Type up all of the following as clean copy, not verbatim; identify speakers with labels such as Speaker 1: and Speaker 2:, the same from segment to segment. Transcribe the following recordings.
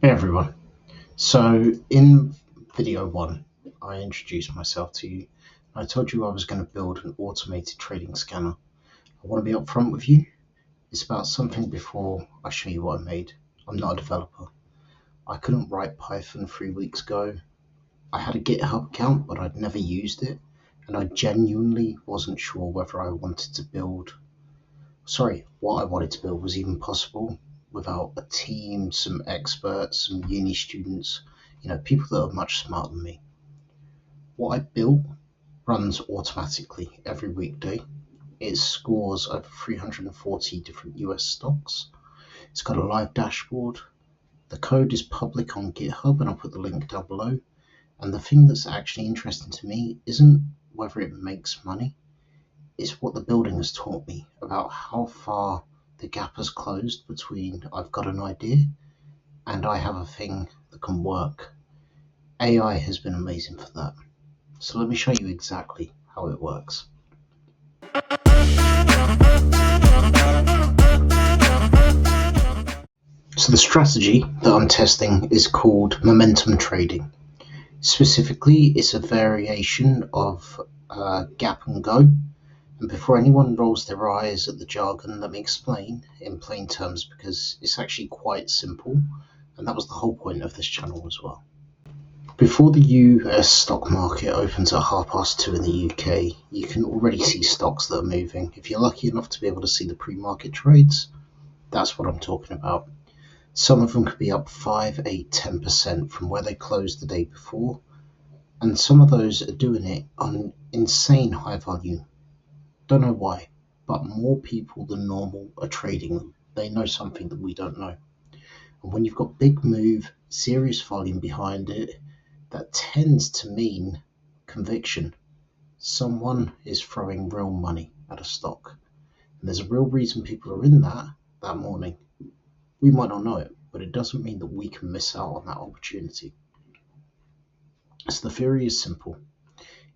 Speaker 1: Hey everyone. So in video one, I introduced myself to you. I told you I was going to build an automated trading scanner. I want to be upfront with you. It's about something before I show you what I made. I'm not a developer. I couldn't write Python 3 weeks ago. I had a GitHub account, but I'd never used it. And I genuinely wasn't sure whether what I wanted to build was even possible without a team, some experts, some uni students, people that are much smarter than me. What I built runs automatically every weekday. It scores over 340 different US stocks. It's got a live dashboard. The code is public on GitHub, and I'll put the link down below. And the thing that's actually interesting to me isn't whether it makes money, it's what the building has taught me about how far the gap has closed between I've got an idea and I have a thing that can work. AI has been amazing for that. So let me show you exactly how it works. So the strategy that I'm testing is called momentum trading. Specifically, it's a variation of gap and go. And before anyone rolls their eyes at the jargon, let me explain in plain terms because it's actually quite simple, and that was the whole point of this channel as well. Before the US stock market opens at 2:30 in the UK, you can already see stocks that are moving. If you're lucky enough to be able to see the pre-market trades, that's what I'm talking about. Some of them could be up 5, 8, 10% from where they closed the day before, and some of those are doing it on insane high volume. Don't know why, but more people than normal are trading them. They know something that we don't know. And when you've got big move, serious volume behind it, that tends to mean conviction. Someone is throwing real money at a stock. And there's a real reason people are in that morning. We might not know it, but it doesn't mean that we can miss out on that opportunity. So the theory is simple.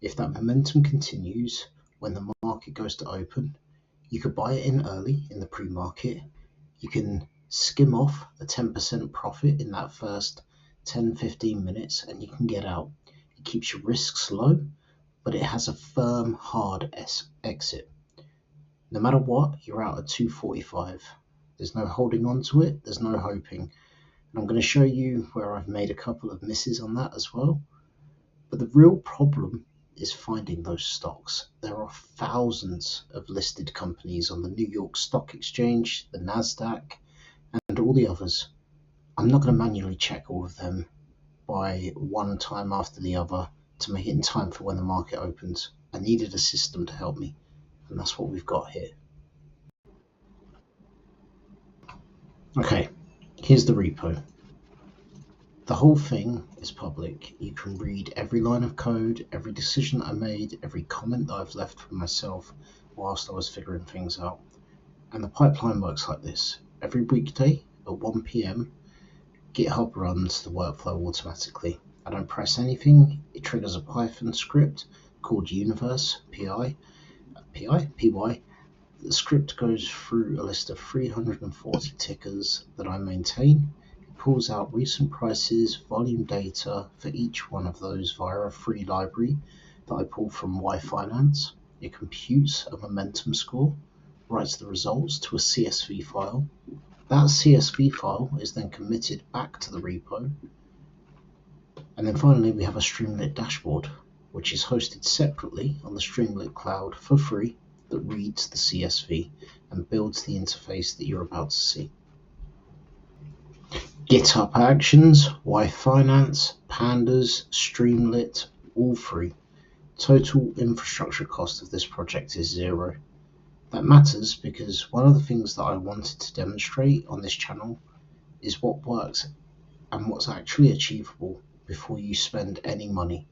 Speaker 1: If that momentum continues, when the market goes to open, you could buy it in early in the pre-market. You can skim off a 10% profit in that first 10-15 minutes and you can get out. It keeps your risks low, but it has a firm, hard exit. No matter what, you're out at 245. There's no holding on to it, there's no hoping. And I'm going to show you where I've made a couple of misses on that as well. But the real problem is finding those stocks. There are thousands of listed companies on the New York Stock Exchange, the NASDAQ, and all the others. I'm not going to manually check all of them by one time after the other to make it in time for when the market opens. I needed a system to help me, and that's what we've got here. Okay, here's the repo. The whole thing is public. You can read every line of code, every decision that I made, every comment that I've left for myself whilst I was figuring things out. And the pipeline works like this. Every weekday at 1 PM, GitHub runs the workflow automatically. I don't press anything. It triggers a Python script called universe, PY. The script goes through a list of 340 tickers that I maintain. Pulls out recent prices, volume data for each one of those via a free library that I pull from yfinance. It computes a momentum score, writes the results to a CSV file. That CSV file is then committed back to the repo. And then finally we have a Streamlit dashboard, which is hosted separately on the Streamlit cloud for free, that reads the CSV and builds the interface that you're about to see. GitHub Actions, yfinance, Pandas, Streamlit, all free. Total infrastructure cost of this project is 0. That matters because one of the things that I wanted to demonstrate on this channel is what works and what's actually achievable before you spend any money.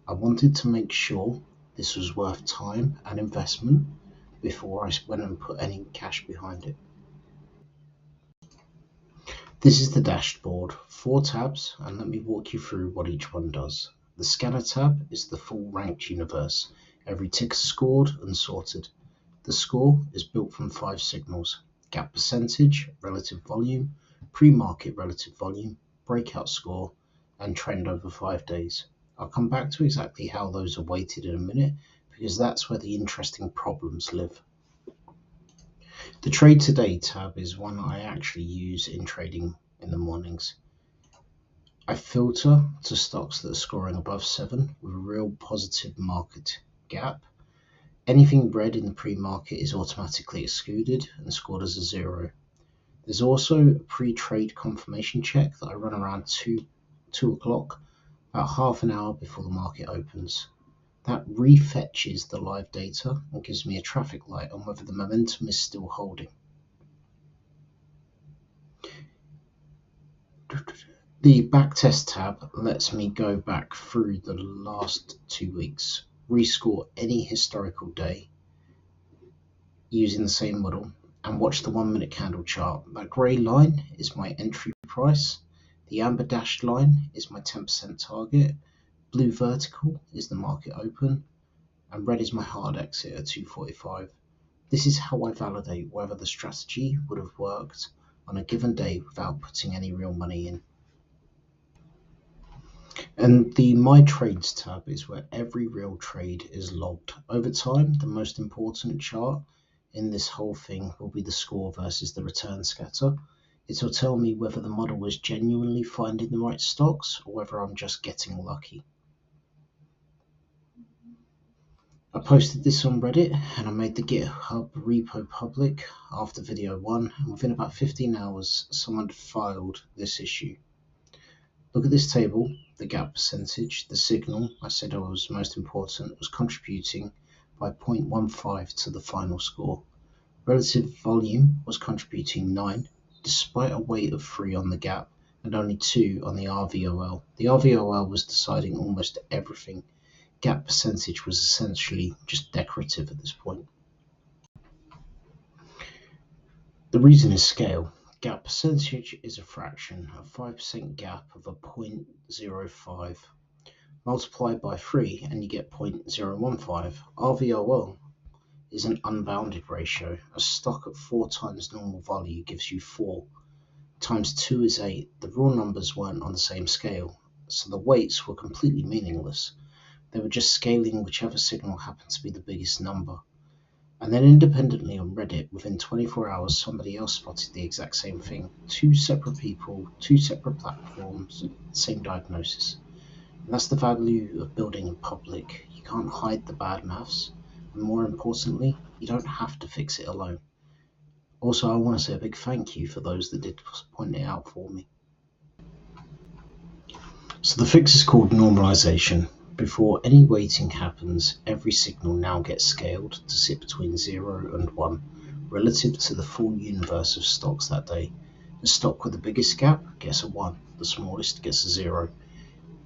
Speaker 1: I wanted to make sure this was worth time and investment before I went and put any cash behind it. This is the dashboard, 4 tabs, and let me walk you through what each one does. The scanner tab is the full ranked universe. Every tick is scored and sorted. The score is built from 5 signals: gap percentage, relative volume, pre-market relative volume, breakout score, and trend over 5 days. I'll come back to exactly how those are weighted in a minute, because that's where the interesting problems live. The Trade Today tab is one I actually use in trading in the mornings. I filter to stocks that are scoring above 7 with a real positive market gap. Anything red in the pre-market is automatically excluded and scored as a 0. There's also a pre-trade confirmation check that I run around 2 o'clock, about half an hour before the market opens. That refetches the live data and gives me a traffic light on whether the momentum is still holding. The backtest tab lets me go back through the last 2 weeks, rescore any historical day using the same model, and watch the 1 minute candle chart. That grey line is my entry price, the amber dashed line is my 10% target, blue vertical is the market open, and red is my hard exit at 245. This is how I validate whether the strategy would have worked on a given day without putting any real money in. And the My Trades tab is where every real trade is logged. Over time, the most important chart in this whole thing will be the score versus the return scatter. It will tell me whether the model was genuinely finding the right stocks or whether I'm just getting lucky. I posted this on Reddit and I made the GitHub repo public after video 1, and within about 15 hours someone had filed this issue. Look at this table, the gap percentage, the signal I said was most important was contributing by 0.15 to the final score. Relative volume was contributing 9, despite a weight of 3 on the gap and only 2 on the RVOL. The RVOL was deciding almost everything. Gap percentage was essentially just decorative at this point. The reason is scale. Gap percentage is a fraction. A 5% gap of a 0.05. Multiply by 3 and you get 0.015. RVOL is an unbounded ratio. A stock at 4 times normal value gives you 4. Times 2 is 8. The raw numbers weren't on the same scale, so the weights were completely meaningless. They were just scaling whichever signal happened to be the biggest number. And then independently on Reddit, within 24 hours, somebody else spotted the exact same thing. 2 separate people, 2 separate platforms, same diagnosis. And that's the value of building in public. You can't hide the bad maths. And more importantly, you don't have to fix it alone. Also, I want to say a big thank you for those that did point it out for me. So the fix is called normalisation. Before any weighting happens, every signal now gets scaled to sit between 0 and 1, relative to the full universe of stocks that day. The stock with the biggest gap gets a 1, the smallest gets a 0.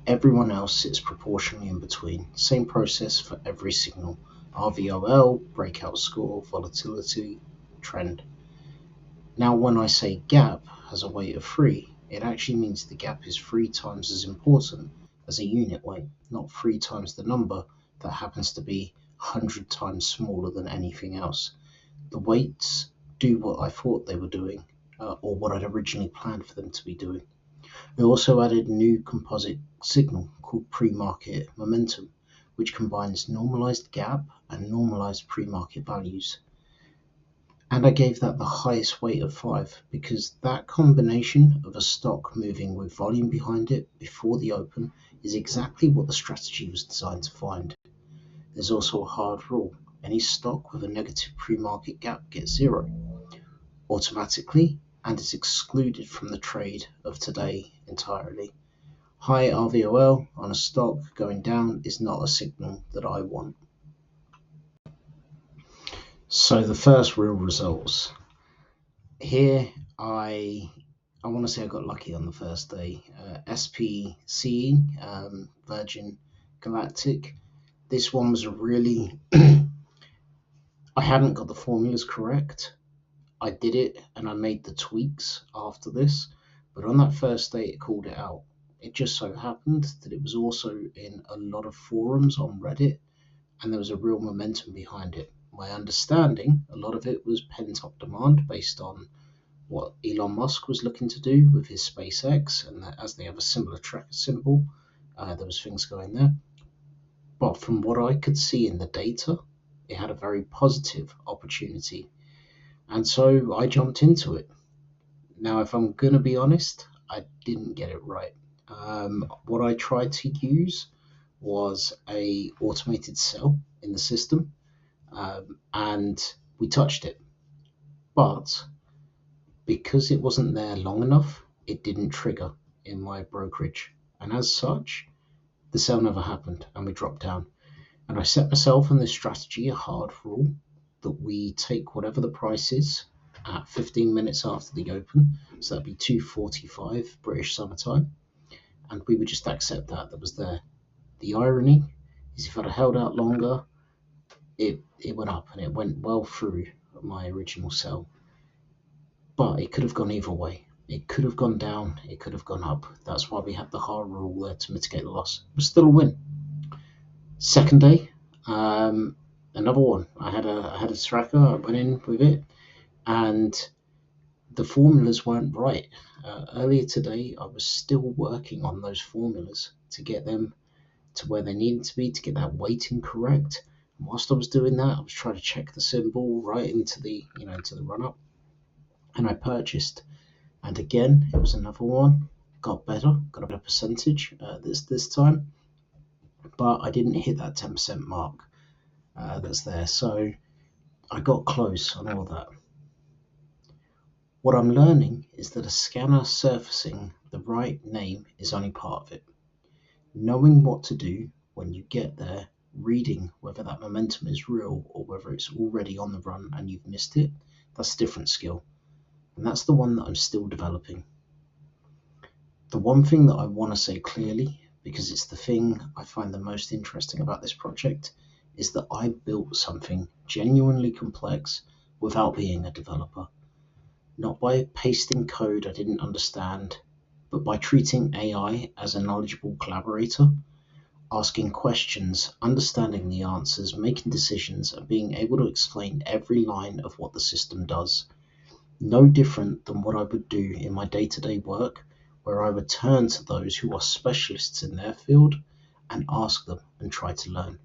Speaker 1: Everyone else sits proportionally in between. Same process for every signal. RVOL, breakout score, volatility, trend. Now when I say gap has a weight of 3, it actually means the gap is 3 times as important as a unit weight, not 3 times the number that happens to be 100 times smaller than anything else. The weights do what I thought they were doing, or what I'd originally planned for them to be doing. We also added a new composite signal called premarket momentum, which combines normalized gap and normalized pre-market values. And I gave that the highest weight of 5 because that combination of a stock moving with volume behind it before the open is exactly what the strategy was designed to find. There's also a hard rule. Any stock with a negative pre-market gap gets 0 automatically and is excluded from the trade of today entirely. High RVOL on a stock going down is not a signal that I want. So the first real results. Here I want to say I got lucky on the first day. SPC, Virgin Galactic. This one was really, I hadn't got the formulas correct. I did it and I made the tweaks after this, but on that first day it called it out. It just so happened that it was also in a lot of forums on Reddit and there was a real momentum behind it. My understanding, a lot of it was pent-up demand based on what Elon Musk was looking to do with his SpaceX, and that as they have a similar tracker symbol, there was things going there. But from what I could see in the data, it had a very positive opportunity, and so I jumped into it. Now, if I'm gonna be honest, I didn't get it right. What I tried to use was a automated sell in the system, and we touched it, but because it wasn't there long enough, it didn't trigger in my brokerage, and as such, the sale never happened, and we dropped down. And I set myself in this strategy a hard rule that we take whatever the price is at 15 minutes after the open, so that'd be 2:45 British summertime, and we would just accept that was there. The irony is, if I'd have held out longer, it went up and it went well through my original sell. But it could have gone either way. It could have gone down, it could have gone up. That's why we had the hard rule there to mitigate the loss. It was still a win. Second day, another one. I had a tracker, I went in with it, and the formulas weren't right. Earlier today, I was still working on those formulas to get them to where they needed to be, to get that weighting correct. And whilst I was doing that, I was trying to check the symbol right into the into the run up, and I purchased. And again, it was another one. Got better, got a better percentage this time, but I didn't hit that 10% mark that's there. So I got close on all that. What I'm learning is that a scanner surfacing the right name is only part of it. Knowing what to do when you get there, reading whether that momentum is real or whether it's already on the run and you've missed it, that's a different skill. And that's the one that I'm still developing. The one thing that I want to say clearly, because it's the thing I find the most interesting about this project, is that I built something genuinely complex without being a developer. Not by pasting code I didn't understand, but by treating AI as a knowledgeable collaborator, asking questions, understanding the answers, making decisions, and being able to explain every line of what the system does. No different than what I would do in my day-to-day work, where I would turn to those who are specialists in their field and ask them and try to learn.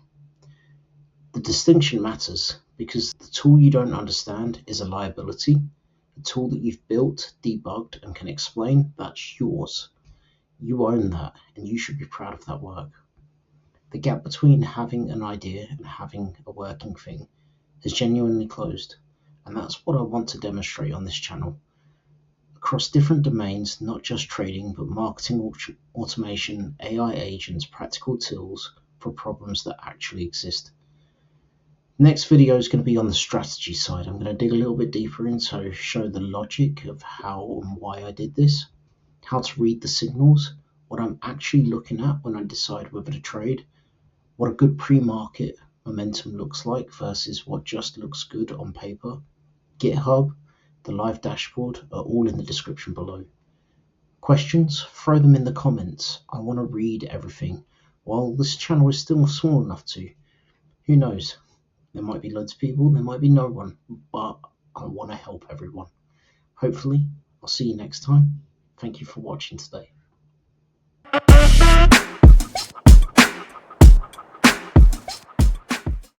Speaker 1: The distinction matters because the tool you don't understand is a liability. The tool that you've built, debugged, and can explain, that's yours. You own that, and you should be proud of that work. The gap between having an idea and having a working thing has genuinely closed, and that's what I want to demonstrate on this channel. Across different domains, not just trading, but marketing, automation, AI agents, practical tools for problems that actually exist. Next video is going to be on the strategy side. I'm going to dig a little bit deeper in, so show the logic of how and why I did this, how to read the signals, what I'm actually looking at when I decide whether to trade, what a good pre-market momentum looks like versus what just looks good on paper. GitHub, the live dashboard are all in the description below. Questions? Throw them in the comments. I want to read everything. While this channel is still small enough to, who knows? There might be loads of people, there might be no one, but I want to help everyone. Hopefully, I'll see you next time. Thank you for watching today.